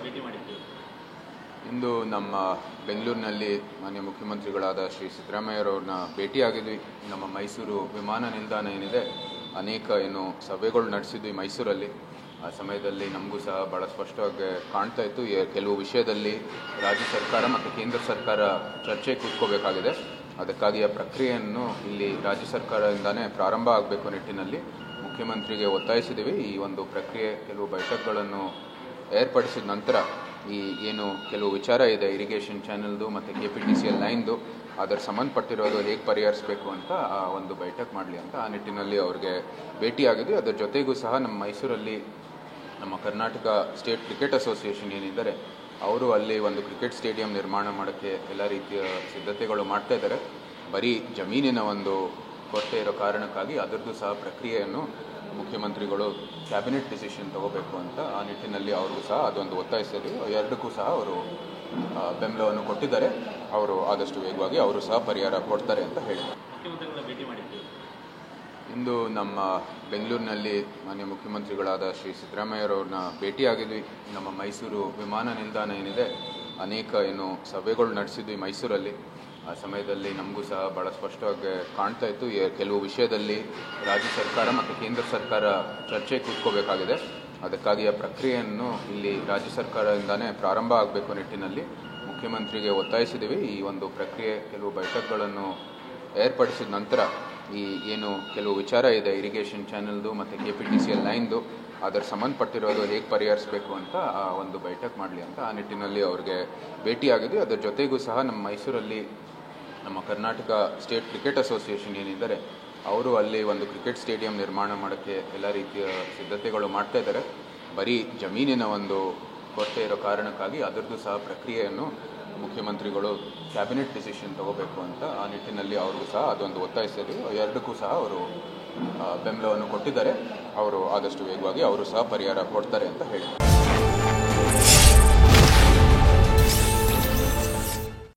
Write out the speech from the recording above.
ಭೇಟಿ ಮಾಡಿದ್ದು. ಇಂದು ನಮ್ಮ ಬೆಂಗಳೂರಿನಲ್ಲಿ ಮಾನ್ಯ ಮುಖ್ಯಮಂತ್ರಿಗಳಾದ ಶ್ರೀ ಸಿದ್ದರಾಮಯ್ಯರವ್ರನ್ನ ಭೇಟಿಯಾಗಿದ್ವಿ. ನಮ್ಮ ಮೈಸೂರು ವಿಮಾನ ನಿಲ್ದಾಣ ಏನಿದೆ, ಅನೇಕ ಸಭೆಗಳು ನಡೆಸಿದ್ವಿ ಮೈಸೂರಲ್ಲಿ. ಆ ಸಮಯದಲ್ಲಿ ನಮಗೂ ಸಹ ಭಾಳ ಸ್ಪಷ್ಟವಾಗಿ ಕಾಣ್ತಾ ಇತ್ತು, ಕೆಲವು ವಿಷಯದಲ್ಲಿ ರಾಜ್ಯ ಸರ್ಕಾರ ಮತ್ತು ಕೇಂದ್ರ ಸರ್ಕಾರ ಚರ್ಚೆ ಕೂತ್ಕೋಬೇಕಾಗಿದೆ. ಅದಕ್ಕಾಗಿ ಆ ಪ್ರಕ್ರಿಯೆಯನ್ನು ಇಲ್ಲಿ ರಾಜ್ಯ ಸರ್ಕಾರದಿಂದಾನೇ ಪ್ರಾರಂಭ ಆಗಬೇಕು ನಿಟ್ಟಿನಲ್ಲಿ ಮುಖ್ಯಮಂತ್ರಿಗೆ ಒತ್ತಾಯಿಸಿದ್ದೀವಿ. ಈ ಒಂದು ಪ್ರಕ್ರಿಯೆ ಕೆಲವು ಬೈಠಕ್ಗಳನ್ನು ಏರ್ಪಡಿಸಿದ ನಂತರ ಕೆಲವು ವಿಚಾರ ಇದೆ, ಇರಿಗೇಷನ್ ಚಾನೆಲ್ದು ಮತ್ತು KPTCL ಲೈನ್ದು, ಅದರ ಸಂಬಂಧಪಟ್ಟಿರೋದು ಹೇಗೆ ಪರಿಹರಿಸಬೇಕು ಅಂತ ಆ ಒಂದು ಬೈಠಕ್ ಮಾಡಲಿ ಅಂತ ಆ ನಿಟ್ಟಿನಲ್ಲಿ ಅವ್ರಿಗೆ ಭೇಟಿಯಾಗಿದ್ವಿ. ಅದರ ಜೊತೆಗೂ ಸಹ ನಮ್ಮ ಮೈಸೂರಲ್ಲಿ ನಮ್ಮ ಕರ್ನಾಟಕ ಸ್ಟೇಟ್ ಕ್ರಿಕೆಟ್ ಅಸೋಸಿಯೇಷನ್ ಏನಿದ್ದಾರೆ, ಅವರು ಅಲ್ಲಿ ಒಂದು ಕ್ರಿಕೆಟ್ ಸ್ಟೇಡಿಯಂ ನಿರ್ಮಾಣ ಮಾಡೋಕ್ಕೆ ಎಲ್ಲ ರೀತಿಯ ಸಿದ್ಧತೆಗಳು ಮಾಡ್ತಾ ಇದ್ದಾರೆ. ಬರೀ ಜಮೀನಿನ ಒಂದು ಕೊರತೆ ಇರೋ ಕಾರಣಕ್ಕಾಗಿ ಅದರದ್ದು ಸಹ ಪ್ರಕ್ರಿಯೆಯನ್ನು ಮುಖ್ಯಮಂತ್ರಿಗಳು ಕ್ಯಾಬಿನೆಟ್ ಡಿಸಿಷನ್ ತಗೋಬೇಕು ಅಂತ ಆ ನಿಟ್ಟಿನಲ್ಲಿ ಅವ್ರಿಗೂ ಸಹ ಅದೊಂದು ಒತ್ತಾಯಿಸಿದ್ವಿ. ಎರಡಕ್ಕೂ ಸಹ ಅವರು ಬೆಂಬಲವನ್ನು ಕೊಟ್ಟಿದ್ದಾರೆ. ಅವರು ಆದಷ್ಟು ವೇಗವಾಗಿ ಅವರು ಸಹ ಪರಿಹಾರ ಕೊಡ್ತಾರೆ ಅಂತ ಹೇಳಿದ್ದಾರೆ. ಮುಖ್ಯಮಂತ್ರಿಗಳ ಭೇಟಿ ಮಾಡಿದ್ದು. ಇಂದು ನಮ್ಮ ಬೆಂಗಳೂರಿನಲ್ಲಿ ಮಾನ್ಯ ಮುಖ್ಯಮಂತ್ರಿಗಳಾದ ಶ್ರೀ ಸಿದ್ದರಾಮಯ್ಯರವ್ರನ್ನ ಭೇಟಿಯಾಗಿದ್ವಿ. ನಮ್ಮ ಮೈಸೂರು ವಿಮಾನ ನಿಲ್ದಾಣ ಏನಿದೆ, ಅನೇಕ ಸಭೆಗಳು ನಡೆಸಿದ್ವಿ ಮೈಸೂರಲ್ಲಿ. ಆ ಸಮಯದಲ್ಲಿ ನಮಗೂ ಸಹ ಭಾಳ ಸ್ಪಷ್ಟವಾಗಿ ಕಾಣ್ತಾ ಇತ್ತು, ಕೆಲವು ವಿಷಯದಲ್ಲಿ ರಾಜ್ಯ ಸರ್ಕಾರ ಮತ್ತು ಕೇಂದ್ರ ಸರ್ಕಾರ ಚರ್ಚೆ ಕೂತ್ಕೋಬೇಕಾಗಿದೆ. ಅದಕ್ಕಾಗಿ ಆ ಪ್ರಕ್ರಿಯೆಯನ್ನು ಇಲ್ಲಿ ರಾಜ್ಯ ಸರ್ಕಾರದಿಂದಾನೇ ಪ್ರಾರಂಭ ಆಗಬೇಕು ನಿಟ್ಟಿನಲ್ಲಿ ಮುಖ್ಯಮಂತ್ರಿಗೆ ಒತ್ತಾಯಿಸಿದ್ದೀವಿ. ಈ ಒಂದು ಪ್ರಕ್ರಿಯೆ ಕೆಲವು ಬೈಠಕ್ಗಳನ್ನು ಏರ್ಪಡಿಸಿದ ನಂತರ ಕೆಲವು ವಿಚಾರ ಇದೆ, ಇರಿಗೇಷನ್ ಚಾನೆಲ್ದು ಮತ್ತು KPTCL ಲೈನ್ದು, ಅದರ ಸಂಬಂಧಪಟ್ಟಿರೋದು ಹೇಗೆ ಪರಿಹರಿಸಬೇಕು ಅಂತ ಆ ಒಂದು ಬೈಠಕ್ ಮಾಡಲಿ ಅಂತ ಆ ನಿಟ್ಟಿನಲ್ಲಿ ಅವ್ರಿಗೆ ಭೇಟಿಯಾಗಿದ್ವಿ. ಅದರ ಜೊತೆಗೂ ಸಹ ನಮ್ಮ ಮೈಸೂರಲ್ಲಿ ನಮ್ಮ ಕರ್ನಾಟಕ ಸ್ಟೇಟ್ ಕ್ರಿಕೆಟ್ ಅಸೋಸಿಯೇಷನ್ ಏನಿದ್ದಾರೆ, ಅವರು ಅಲ್ಲಿ ಒಂದು ಕ್ರಿಕೆಟ್ ಸ್ಟೇಡಿಯಂ ನಿರ್ಮಾಣ ಮಾಡೋಕ್ಕೆ ಎಲ್ಲ ರೀತಿಯ ಸಿದ್ಧತೆಗಳು ಮಾಡ್ತಾ ಇದ್ದಾರೆ. ಬರೀ ಜಮೀನಿನ ಒಂದು ಕೊರತೆ ಇರೋ ಕಾರಣಕ್ಕಾಗಿ ಅದರದ್ದು ಸಹ ಪ್ರಕ್ರಿಯೆಯನ್ನು ಮುಖ್ಯಮಂತ್ರಿಗಳು ಕ್ಯಾಬಿನೆಟ್ ಡಿಸಿಷನ್ ತಗೋಬೇಕು ಅಂತ ಆ ನಿಟ್ಟಿನಲ್ಲಿ ಅವ್ರಿಗೂ ಸಹ ಅದೊಂದು ಒತ್ತಾಯಿಸಿದ್ವಿ. ಎರಡಕ್ಕೂ ಸಹ ಅವರು ಬೆಂಬಲವನ್ನು ಕೊಟ್ಟಿದ್ದಾರೆ. ಅವರು ಆದಷ್ಟು ವೇಗವಾಗಿ ಅವರು ಸಹ ಪರಿಹಾರ ಕೊಡ್ತಾರೆ ಅಂತ ಹೇಳಿದ್ದಾರೆ.